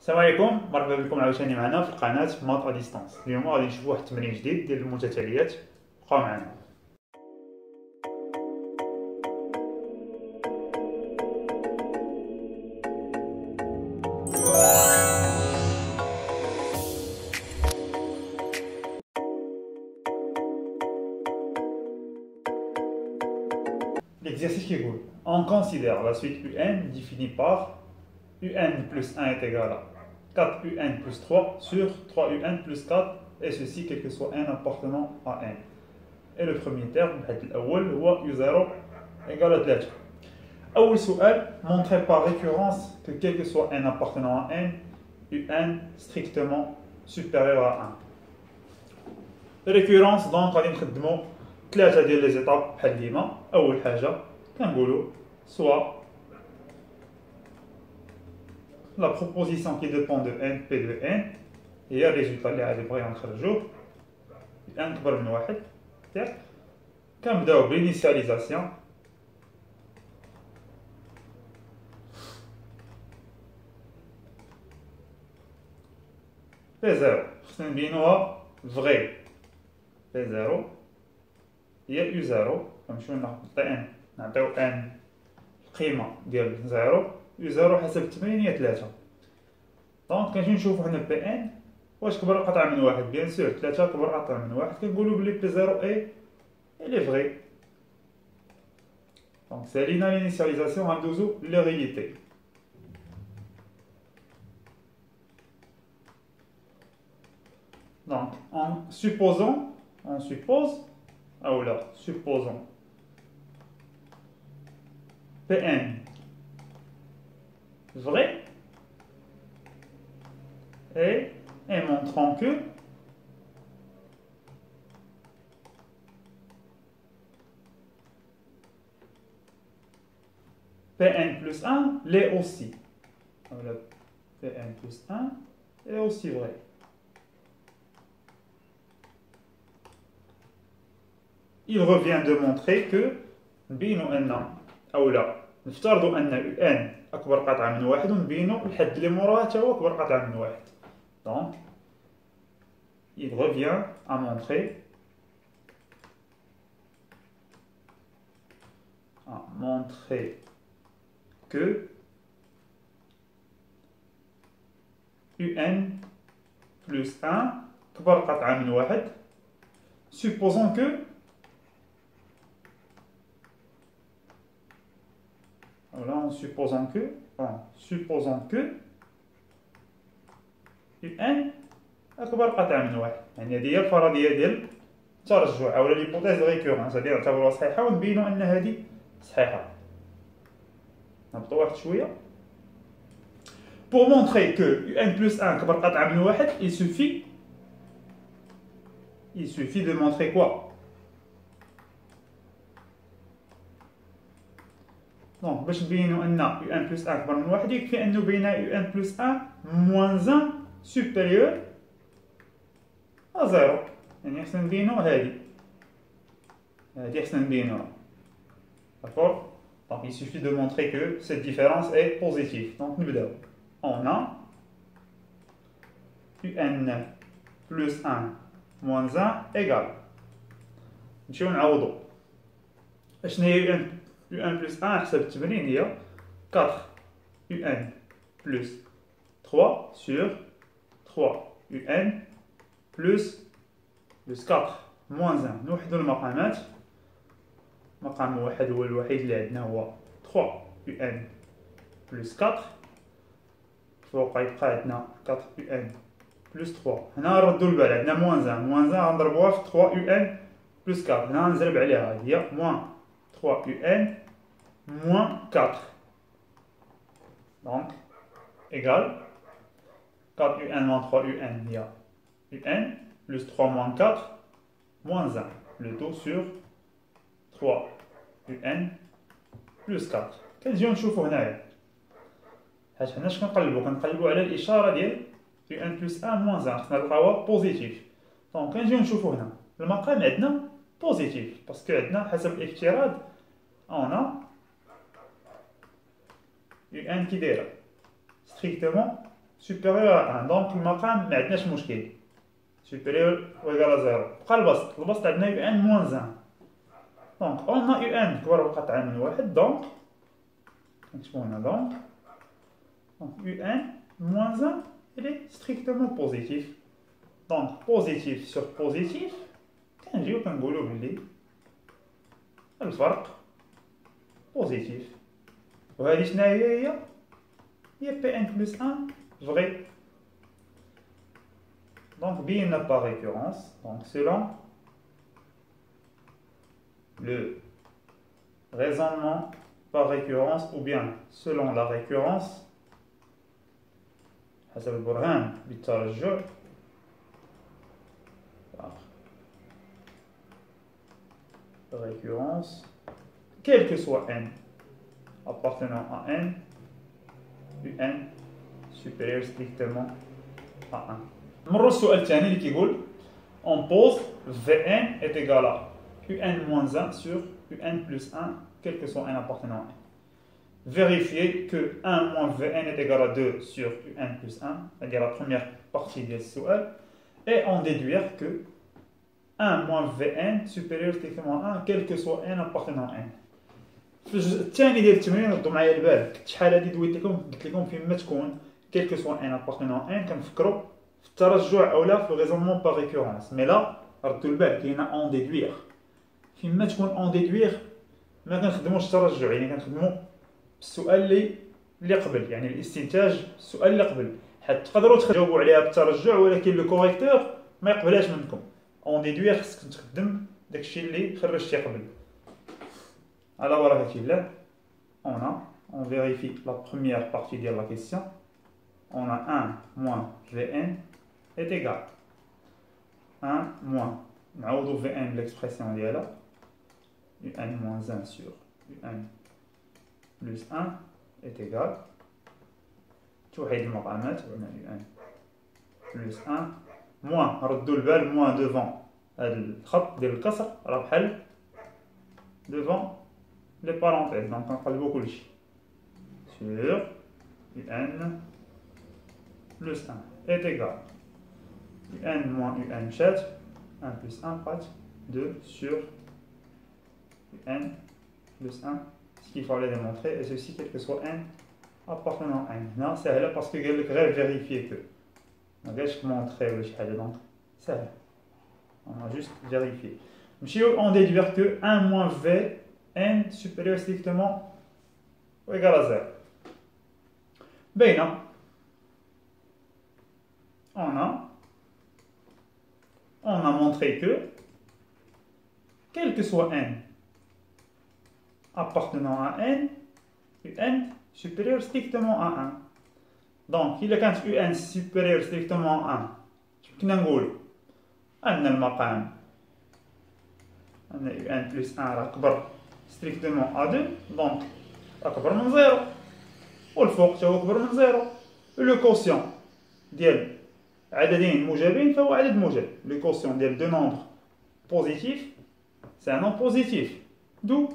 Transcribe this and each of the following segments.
السلام عليكم، مرحبا بكم عاوتاني معنا في القناة مات ا ديستانس. اليوم غادي نشوفوا واحد التمرين جديد ديال المتتاليات. بقاو معنا. L'exercice qui roule. On considère la suite UN définie par UN plus 1 est égal à 4UN plus 3 sur 3UN plus 4, et ceci quel que soit n appartenant à n. Et le premier terme, هو U0 égale à 3. أول سؤال, montrer par récurrence que quel que soit n appartenant à n, UN strictement supérieur à 1. Récurrence, donc غادي نخدمو ثلاثة ديال لي زيتاب بحال ديما. أول حاجة كنقولو soit la proposition qui dépend de n, p de n, هي الريزولتا اللي غادي بغينا نخرجوه n كبر من واحد. كنبداو بلينيسياليزاسيون. P0 خصنا نبينوها فغي. P0 هي U0. كنمشيو نعطي n، نعطيو n القيمة ديال 0. U0 حسب التمرين هي 3. دونك كنمشيو نشوفو حنا بي ان واش كبر قطع من واحد. بيان سور 3 كبر قطع من واحد، كنقولو بلي بي 0 اي لي فغي. دونك سالينا لينيسياليزاسيون، غندوزو لي رياليتي. Donc, en suppose, supposons Pn vrai et montrant que Pn plus 1 l'est aussi. Voilà, Pn plus 1 est aussi vrai. Il revient de montrer que نبينو أن أولا نفترضوا أن UN أكبر قطعة من واحد، ونبينو الحد اللي موراها تا هو أكبر قطعة من واحد. Donc, il revient à montrer que UN plus 1 كبر قطعة من واحد. Supposons que voilà, supposons que UN أكبر قطعة من واحد. يعني هذه هي الفرضية ديال الترجع أو ليبوتيز ريكورونس. هذه نعتبروها صحيحة ونبينو أن هذه صحيحة. نهبطو واحد شوية. Pour montrer que UN plus 1 كبر قطعة من واحد, il suffit de montrer quoi? Donc, باش نبينو أن UN plus 1 كبر من واحد, يكفي أن نبين UN plus 1 moins 1 supérieur à 0. يعني خصنا نبينو هادي خصنا نبينوها. D'accord? Donc, il suffit de montrer que cette différence est positive. Donc, نبداو. On a UN plus 1 moins 1 égale. نمشيو نعوضو. اشنا هي UN plus 1 حسب التمرين هي 4 UN plus 3 sur 3 UN plus 4 moins 1. نوحدو المقامات. مقام واحد هو الوحيد اللي عندنا هو 3 UN plus 4. فوق يبقى عندنا 4 UN plus 3. هنا نردو البال, عندنا moins 1. moins 1 غنضربوها في 3 UN plus 4. هنا غنزرب عليها, هي moins 3 UN moins 4. Donc, égale 4 UN moins 3 UN, il y a UN plus 3 moins 4 moins 1. Le tout sur 3 UN plus 4. كنجيو نشوفو هنايا. حيت حنا اش كنقلبو على الإشارة ديال UN plus 1 moins 1. خصنا نلقاوها بوزيتيف. دونك كنجيو نشوفو هنا. المقام عندنا بوزيتيف باسكو عندنا حسب الافتراض on a UN qui est strictement supérieur à 1. Donc المقام ما عندناش مشكل. Supérieur ou égal à 0. بقى البسط عندنا UN moins 1. Donc on a UN كبر بقطعة من 1. Donc نكتبو هنا donc UN moins 1 il est strictement positif. Donc positif sur positif كنجيو كنقولو بلي الفرق positif. وهذه شنو هي Pn plus 1 vrai. Donc bien par récurrence, donc selon le raisonnement par récurrence ou bien selon la récurrence حسب البرهان بالترجع récurrence quel que soit n appartenant à n UN supérieur strictement à 1. نمروا السؤال الثاني اللي كيقول on pose Vn est égal à UN moins 1 sur UN plus 1 quel que soit n appartenant à n. Vérifier que 1 moins Vn est égal à 2 sur UN plus 1, c'est-à-dire la première partie de ce sujet, et en déduire que 1 moins Vn supérieur strictement à 1 quel que soit n appartenant à n. في الجزء الثاني ديال التمرين ردوا معايا البال كنت شحال هادي دويت لكم قلت لكم فين ما تكون كيل كو سوا ان ابارتونون ان كنفكروا في الترجع اولا في الريزونمون باغ ريكورونس مي لا ردوا البال كاينه اون ديدوير فين ما تكون اون ديدوير ما كنخدموش الترجع يعني كنخدموا السؤال اللي قبل يعني الاستنتاج السؤال اللي قبل حتى تقدروا تجاوبوا عليها بالترجع ولكن لو كوريكتور ما يقبلهاش منكم اون ديدوير خصك تخدم داكشي اللي خرجتي قبل. Alors voilà, on vérifie la première partie de la question. On a 1 moins Vn est égal. 1 moins, on Vn l'expression est là. Un moins 1 sur un plus 1 est égal. Tout est le paramètre, on a un plus 1 moins, ردوا moins devant الخط ديال الكسر راه بحال devant les parenthèses, donc on parle beaucoup de sur un plus 1 est égal un moins un 7 1 plus 1 pas 2 sur un plus 1 ce qu'il fallait démontrer et ceci quel que soit n appartenant à n. Non c'est là parce que je vais vérifier que on va juste montrer le chiffre donc c'est on va juste vérifier monsieur on déduire que 1 moins v n supérieur strictement ou égal à 0. Bien, on a montré que quel que soit n appartenant à n, un supérieur strictement à 1. Donc, il y a quand un supérieur strictement à 1, je peux dire أن المقام أن un plus 1 أكبر strictement à 2 donc أكبر من 0 والفوق هو أكبر من 0 لو كوسيون ديال عددين موجبين فهو عدد موجب لو كوسيون ديال دو نومبر بوزيتيف سي ان نومبر بوزيتيف d'où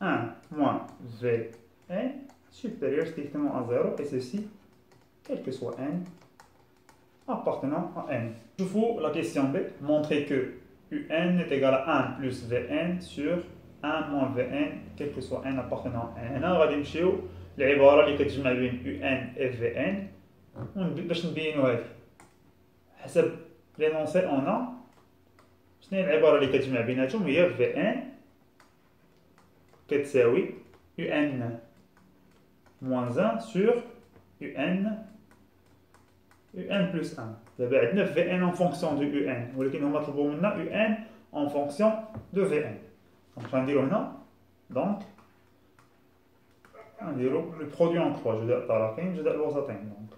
1 moins Vn supérieur strictement à 0 et ceci quel que soit n appartenant à n. Je vous la question B, montrer que Un est égal à 1 plus Vn sur 1 moins Vn quel que soit n appartenant à n. هنا غادي نمشيو للعبارة اللي كتجمع بين Un et Vn باش نبينو هادي حسب لينونسي اون شنو هي العبارة اللي كتجمع بيناتهم هي Vn كتساوي Un moins 1 sur Un plus 1. دابا عندنا Vn en fonction de Un ولكن هما طلبوا منا Un en fonction de Vn. Donc غنديرو هنا donc غنديرو le produit en croix جداء الطرفين جداء الوسطين donc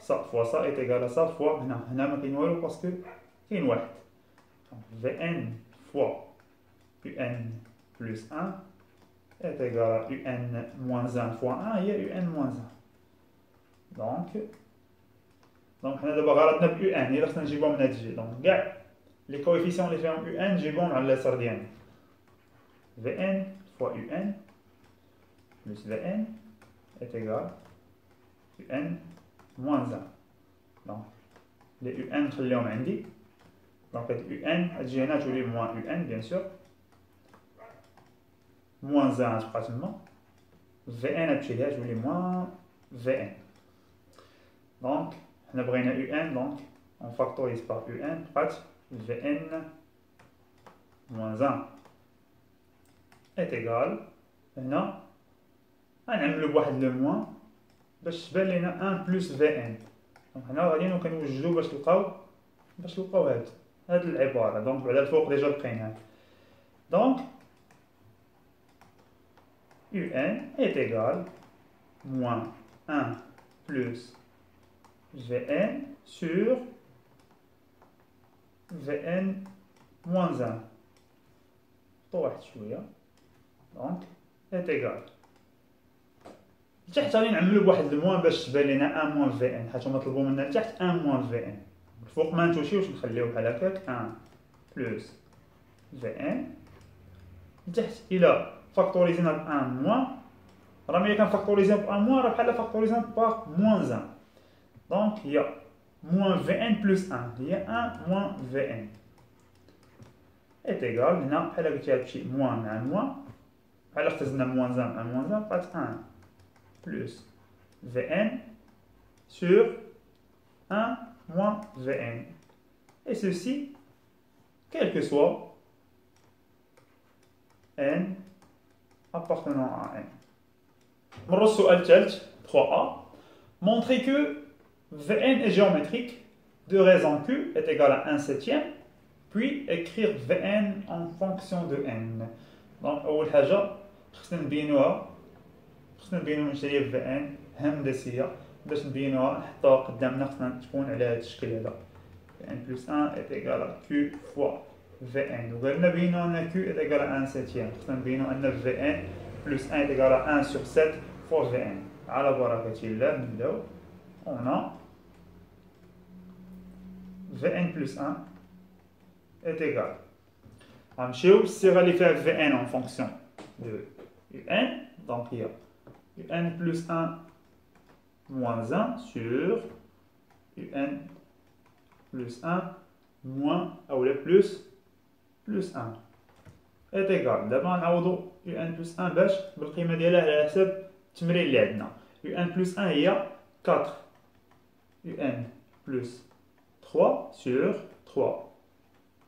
ça fois ça est égal à ça fois هنا ما كاين والو باسكو كاين واحد donc Vn fois Un plus 1 est égal à Un moins 1 fois 1 هي Un moins 1 donc حنا دابا غلطنا ب UN هي اللي خصنا نجيبوها من هاد الجهه دونك كاع لي كويفيسيون اللي فيهم UN نجيبوهم على اليسار ديالنا Vn fois Un plus Vn est égal UN moins 1. Donc, les UN نخليهم عندي. Donc, UN تجي هنا تولي moins UN bien sûr. moins 1 تبقى تما. VN تمشي ليها تولي moins VN. Donc, حنا بغينا UN donc on factorise par UN بقات VN moins 1 est égal. هنا غنعملو بواحد لو موان باش تبان لينا 1 بلس VN. دونك هنا غادي كنوجدو باش نلقاو هاد العبارة. دونك على الفوق ديجا لقيناها. دونك UN est égal moins 1 plus VN sur VN moins 1. طوحت شوية. دونك est égal. لتحت غادي نعملو بواحد الموان باش تبان لينا 1 موان في ان، حيت هما طلبو منا لتحت 1 موان في ان. الفوق ما نتوشيوش نخليوه بحال هكاك 1 بلس في ان. لتحت الى فاكتوريزينا ب 1 موان، راه ملي كنفاكتوريزيو ب 1 موان راه بحال فاكتوريزينا باغ موان 1. دونك هي موان في ان بلس 1 هي 1 موان في ان est égal. هنا بحال قلتي هادشي موان مع موان، بحال اختزلنا موان 1 مع موان 1 بقات 1 plus Vn sur 1 moins Vn. Et ceci, quel que soit n appartenant à n. نمرو السؤال الثالث 3a. Montrer que Vn est géométrique de raison q est égal à 1 septième, puis écrire Vn en fonction de n. Donc, أول حاجة خصنا نبينوها مشاريع في ان هندسيه باش نبينوها نحطوها قدامنا. خصنا تكون على هذا الشكل هذا في ان بلس 1 est égal à q fois Vn. وقالنا بينو ان q est égal à 1 septième. خصنا نبينو ان Vn plus 1 est égal à 1 sur 7 fois Vn. على بركة الله نبداو. on a Vn plus 1 est égal. غنمشيو للصيغه اللي فيها Vn en fonction de un. donc il y a un plus 1 moins 1 sur un plus 1 moins ou le plus 1 est égal. دابا نعوضو un plus 1 باش بالقيمه ديالها على حسب التمرين اللي عندنا. un plus 1 هي 4 un plus 3 sur 3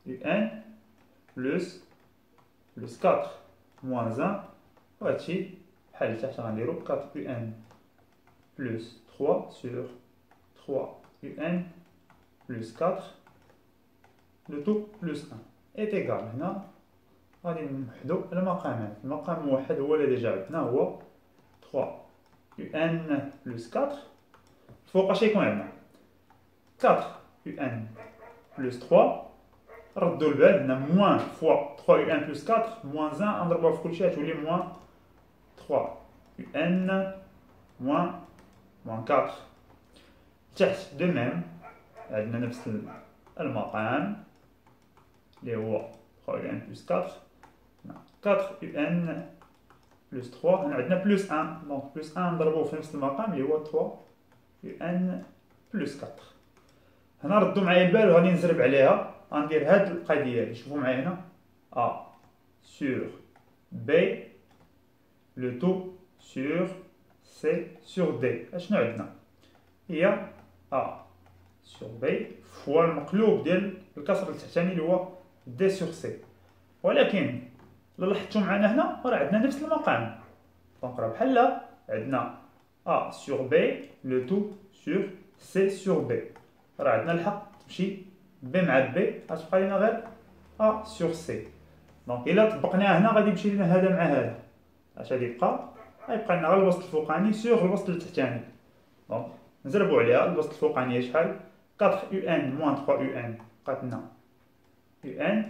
un plus 4 moins 1 وهادشي بحال تحت غنديرو 4 un plus 3 sur 3 un plus 4 le tout plus 1 est égal. هنا غادي نوحدو المقامات. المقام موحد هو اللي ديجا عندنا هو 3 un plus 4. فوق اش يكون عندنا 4 un plus 3. ردوا البال عندنا موان فوا 3 un plus 4 موان 1 نضربوها في كلشي غتولي موان 3 un moins 4. تحت دو ميم عندنا نفس المقام اللي هو 3 un plus 4. 4 un plus 3 هنا عندنا بلس 1. دونك بلس 1 نضربوه في نفس المقام اللي هو 3 un plus 4. هنا ردوا معايا البال وغادي نزرب عليها. غندير هاد القضيه شوفوا معايا هنا a sur b le tout sur c sur d. اشنو عندنا هي a sur b فوا المقلوب ديال الكسر التحتاني اللي هو d sur c. ولكن الا لاحظتوا معنا هنا راه عندنا نفس المقام. دونك راه بحال عندنا a sur b le tout sur c sur b. راه عندنا الحق تمشي b مع b غتبقى لينا غير a sur c. دونك الا طبقناها هنا غادي يمشي لنا هذا مع هذا. اش غادي يبقى؟ غيبقى لنا غير الوسط الفوقاني سيغ الوسط التحتاني. دونك نزربو عليها. الوسط الفوقاني هي شحال 4 un moins 3 un بقات لنا un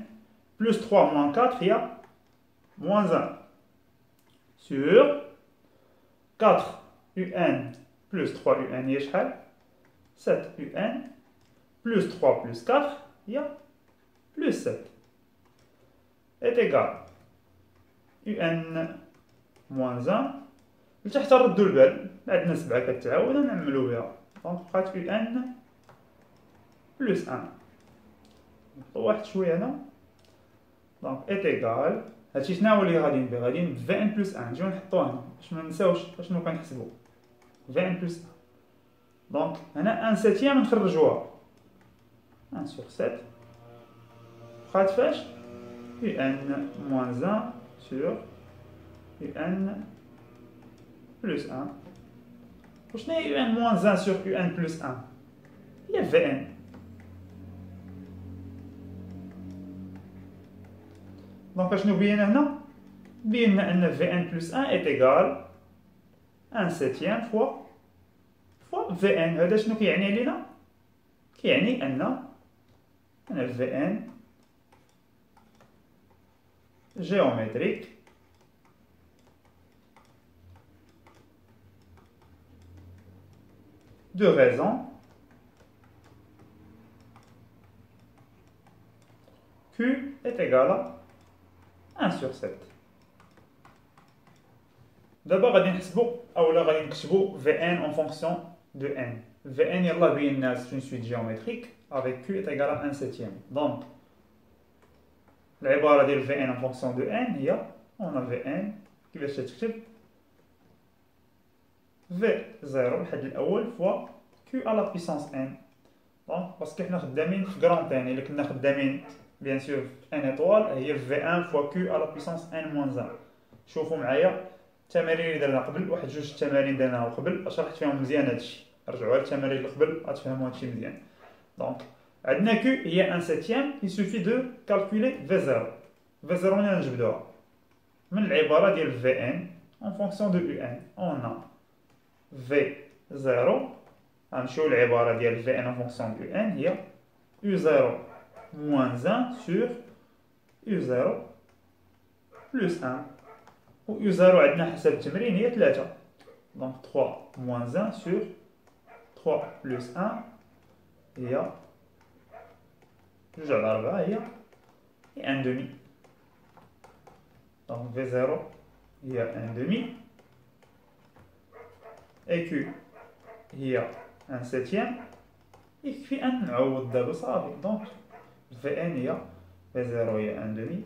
plus 3 moins 4 هي moins 1 sur 4 un plus 3 un هي شحال 7 un plus 3 plus 4 هي plus 7 est égal un moins 1 لتحت نردو البال، عندنا 7 كتعاود نعملو بها، دونك بقات يو ان بلس 1. نحطو واحد شويه هنا، دونك ايت ايكال هادشي شناهو اللي غادي ندير؟ غادي ندير في ان بلس 1، نجيو نحطوه هنا باش منساوش اشنو كنحسبو، في ان بلس 1. دونك هنا ان سيتيام نخرجوها 1 sur 7 بقات فاش؟ يو ان موان 1 sur يو ان بلس 1. وشنو هي يو ان موان 1 sur يو ان بلس 1؟ هي في ان. دونك اشنو بينا هنا؟ بينا ان في ان بلس 1 est égal 1 septième fois في ان. هذا شنو كيعني لينا؟ كيعني ان في ان géométrique de raison Q est égal à 1 sur 7. دابا غادي نحسبو اولا غادي نكتبو في ان en fonction de n. في ان يلا بينا c'est une suite géométrique avec Q est égal à 1 septième. Donc العبارة ديال في ان en fonction de n هي on a في ان كيفاش تكتب في 0 الحد الاول فوا Q à la puissance n. دونك باسكو حنا خدامين في كرونت ان، الا كنا خدامين بيان سور في ان ايطوال هي في 1 فوا Q à la puissance n moins 1. شوفوا معايا التمارين اللي درنا قبل، واحد جوج تمارين درناهم قبل شرحت فيهم مزيان هادشي، رجعوا على التمارين اللي قبل غتفهموا هادشي مزيان. دونك عندنا كو هي 1 سيتيام، il suffit de calculer V0. V0 هنا نجبدوها من العبارة ديال Vn en fonction de Un. On a V0 غنمشيو للعبارة ديال Vn en fonction de Un هي U0 moins 1 sur U0 plus 1. و U0 عندنا حسب التمرين هي 3. دونك 3 moins 1 sur 3 plus 1 هي 2 على 4 هي 1 demi. دونك V0 هي 1 demi. Et Q هي 1 septième. يكفي أن نعوض دابا صافي. دونك Vn هي V0 هي 1 demi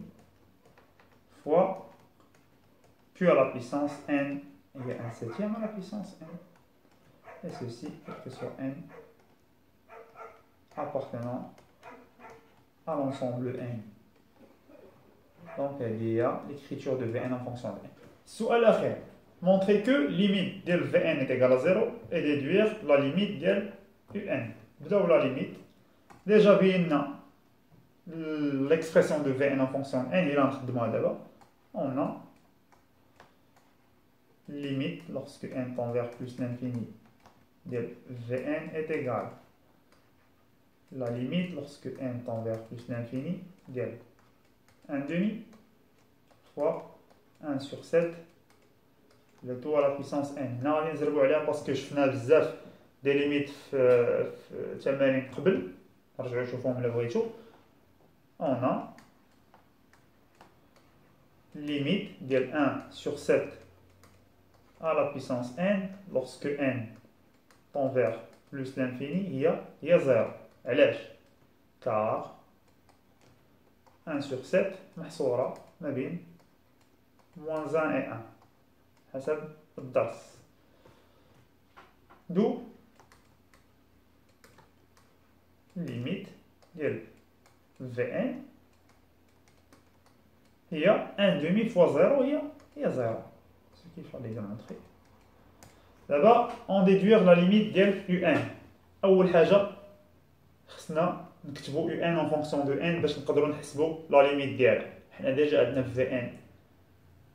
fois Q à la puissance n il y a 1 septième à la puissance n. Et ceci, quel que soit n appartenant à l'ensemble n. Donc il y a l'écriture de Vn en fonction de n. السؤال الأخير. Montrer que limite de Vn est égale à 0 et déduire la limite de Un. بداو la limite. Déjà بينا l'expression de Vn en fonction de n, il a نخدموها دابا. On a limite lorsque n tend vers plus l'infini de Vn est égal. La limite lorsque n tend vers plus l'infini de 1 demi fois 1 sur 7 le tout à la puissance n. هنا غادي نزربو عليها باسكو شفنا بزاف دي ليميت في التمارين قبل، رجعوا شوفوهم الا بغيتو. On a limite ديال 1 sur 7 à la puissance n lorsque n tend vers plus l'infini هي 0. علاش؟ car 1 sur 7 محصورة ما بين moins 1 et 1 حسب الدرس. d'où limite ديال Vn هي 1 demi fois 0 هي 0. Ce qu'il fallait démontrer. D'abord, on déduire la limite ديال Un. أول حاجة خصنا نكتبو Un en fonction de n باش نقدروا نحسبوا la limite ديالها. حنا ديجا عندنا Vn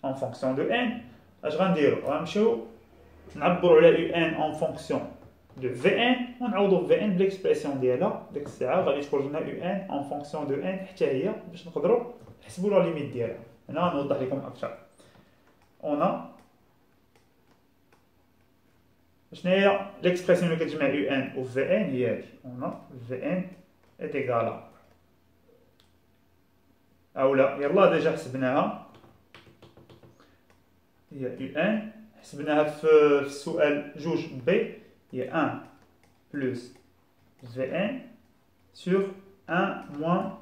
en fonction de n. اش غنديرو؟ غنمشيو نعبروا على Un en fonction de Vn ونعوضوا Vn بليكسبرسيون ديالها. ديك الساعة غادي تخرج لنا Un en fonction de n حتى هي باش نقدروا نحسبوا la limite ديالها. هنا غنوضح لكم أكثر. On a شنو هي l'expression اللي كتجمع Un و Vn هي هادي. On a Vn est égal à أولا يلا ديجا حسبناها هي Un حسبناها في السؤال جوج بي هي 1 بلس في ان سور 1 موان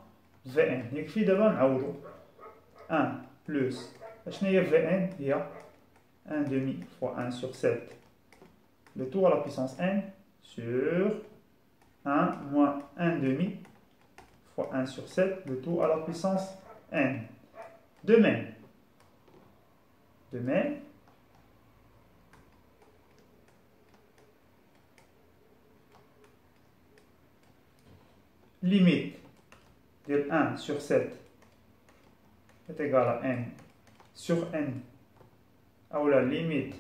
في ان. يكفي دابا نعوضو 1 بلس شنو هي في ان؟ هي 1 demi fois 1 sur 7 le tout à la puissance n sur 1 moins 1 demi fois 1 sur 7 le tout à la puissance n. De même, limite de 1 sur 7 est égale à n sur n, ou la limite,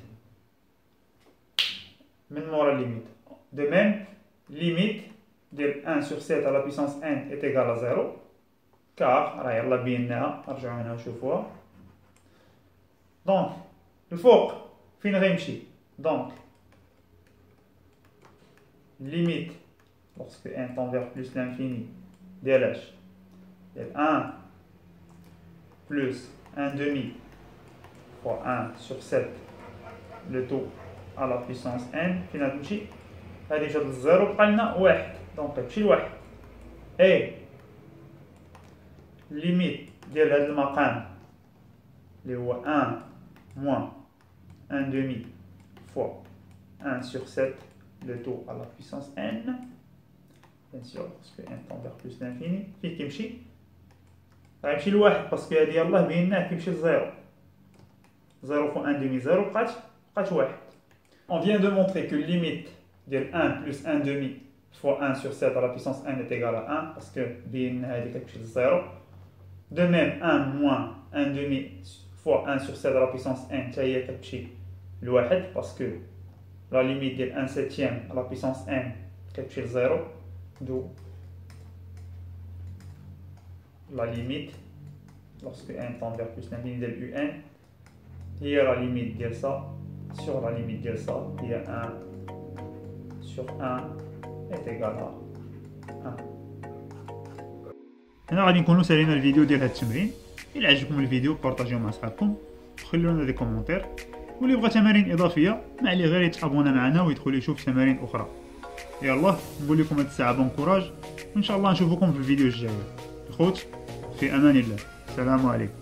maintenant la limite. De même, limite de 1 sur 7 à la puissance n est égale à 0, car, راهي يلا بيناها نرجعو هنا نشوفوها. دونك الفوق فين غيمشي؟ دونك limite lorsque n tend vers plus l'infini ديال اش؟ ديال 1 plus 1 demi fois 1 sur 7 le tout à la puissance n. فين غتمشي؟ هادي مشات للزيرو بقى لنا واحد، دونك غتمشي لواحد. اي ليميت ديال هاد المقام اللي هو 1 moins 1 demi fois 1 sur 7 le tout à la puissance n, bien sûr parce que n tend vers plus l'infini. فين كيمشي؟ غيمشي لواحد باسكو هادي يلاه بيناه كيمشي لزيرو. 0 fois 1 demi 0 بقات واحد. On vient de montrer que limite de 1 plus 1 demi fois 1 sur 7 à la puissance n est égale à 1 parce que بين هادي كتمشي لزيرو. De même 1 moins 1 demi fois 1 sur 7 à la puissance n حتى هي كتمشي لواحد parce que la limite ديال 1 septième à la puissance n كتمشي لزيرو. d'où la limite lorsque n tend vers plus l'infini ديال un هي la limite ديال ça sur la limite ديال ça هي 1 sur 1 est égal à 1. هنا غادي نكونوا سالينا الفيديو ديال هاد التمرين. إلا عجبكم الفيديو بارطاجيوه مع صحابكم وخلوا لنا دي كومونتير، واللي بغى تمارين اضافيه ما عليه غير يتابونا معنا ويدخل يشوف تمارين اخرى. يلا نقول لكم هاد الساعه بون كوراج، وان شاء الله نشوفكم في الفيديو الجاي. الخوت في امان الله، السلام عليكم.